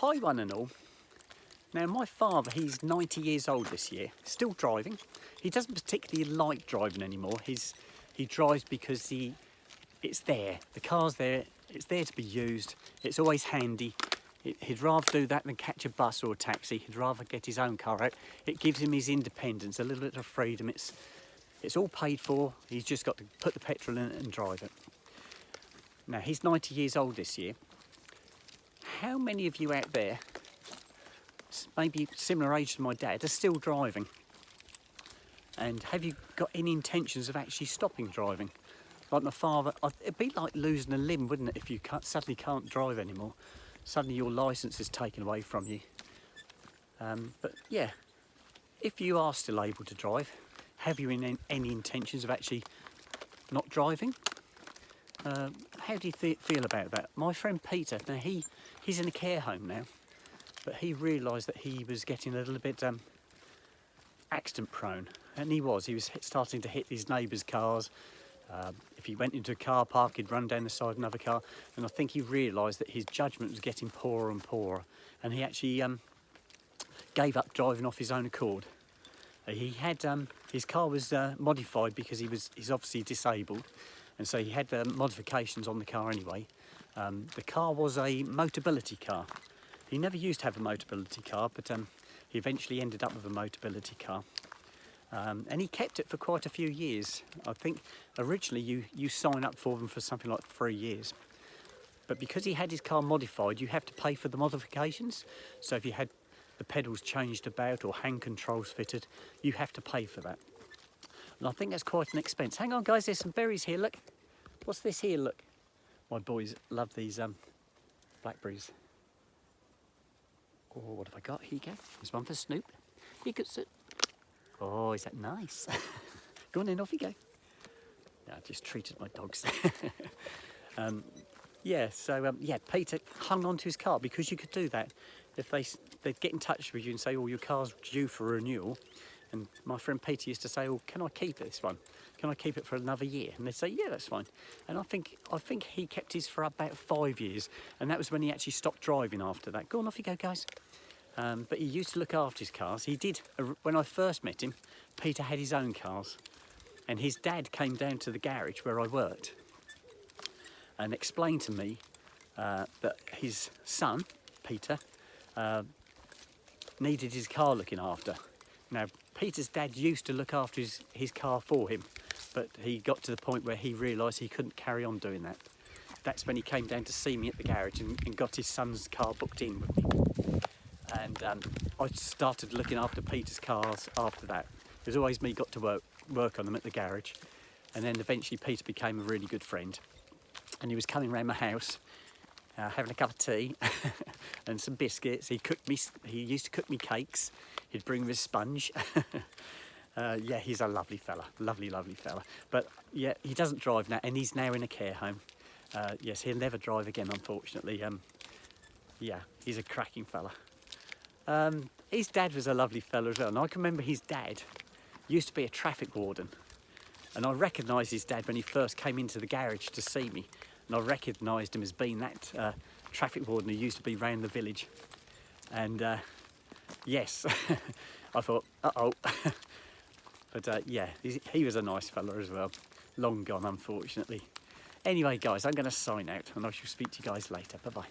Hi one and all. Now my father, he's 90 years old this year, still driving. He doesn't particularly like driving anymore. He drives because it's there, the car's there, it's there to be used, it's always handy. He'd rather do that than catch a bus or a taxi. He'd rather get his own car out. It gives him his independence, a little bit of freedom. It's all paid for. He's just got to put the petrol in it and drive it. Now he's 90 years old this year. How many of you out there, maybe similar age to my dad, are still driving? And have you got any intentions of actually stopping driving? Like my father, it'd be like losing a limb, wouldn't it, if you suddenly can't drive anymore? Suddenly your licence is taken away from you. But yeah, if you are still able to drive, have you any intentions of actually not driving? How do you feel about that? My friend Peter, now he's in a care home now, but he realised that he was getting a little bit accident prone, and he was starting to hit his neighbours' cars. If he went into a car park, he'd run down the side of another car, and I think he realised that his judgment was getting poorer and poorer, and he actually gave up driving off his own accord. He had his car was modified because he's obviously disabled, and so he had modifications on the car anyway. The car was a Motability car. He never used to have a Motability car, but he eventually ended up with a Motability car. And he kept it for quite a few years. I think originally you sign up for them for something like 3 years. But because he had his car modified, you have to pay for the modifications. So if you had the pedals changed about or hand controls fitted, you have to pay for that. And I think that's quite an expense. Hang on guys, there's some berries here, look. What's this here, look? My boys love these blackberries. Oh, what have I got? Here you go. There's one for Snoop. Here you go. Oh, is that nice? Go on then, off you go. Yeah, I just treated my dogs. Yeah, so Peter hung on to his car because you could do that. If they'd get in touch with you and say, oh, your car's due for renewal. And my friend Peter used to say, oh, can I keep this one? Can I keep it for another year? And they'd say, yeah, that's fine. And I think he kept his for about 5 years. And that was when he actually stopped driving after that. Go on, off you go, guys. But he used to look after his cars. He did, when I first met him, Peter had his own cars. And his dad came down to the garage where I worked and explained to me that his son, Peter, needed his car looking after. Now, Peter's dad used to look after his car for him, but he got to the point where he realised he couldn't carry on doing that. That's when he came down to see me at the garage and got his son's car booked in with me. And I started looking after Peter's cars after that. It was always me got to work on them at the garage. And then eventually Peter became a really good friend. And he was coming around my house, having a cup of tea and some biscuits. He used to cook me cakes. He'd bring me a sponge. Yeah, he's a lovely fella, lovely fella. But yeah, he doesn't drive now, and he's now in a care home. Yes, he'll never drive again, unfortunately. Yeah, he's a cracking fella. His dad was a lovely fella as well, and I can remember his dad used to be a traffic warden, and I recognised his dad when he first came into the garage to see me, and I recognised him as being that traffic warden who used to be round the village. And yes, I thought, uh-oh. But yeah, he was a nice fella as well. Long gone, unfortunately. Anyway, guys, I'm going to sign out, and I shall speak to you guys later. Bye-bye.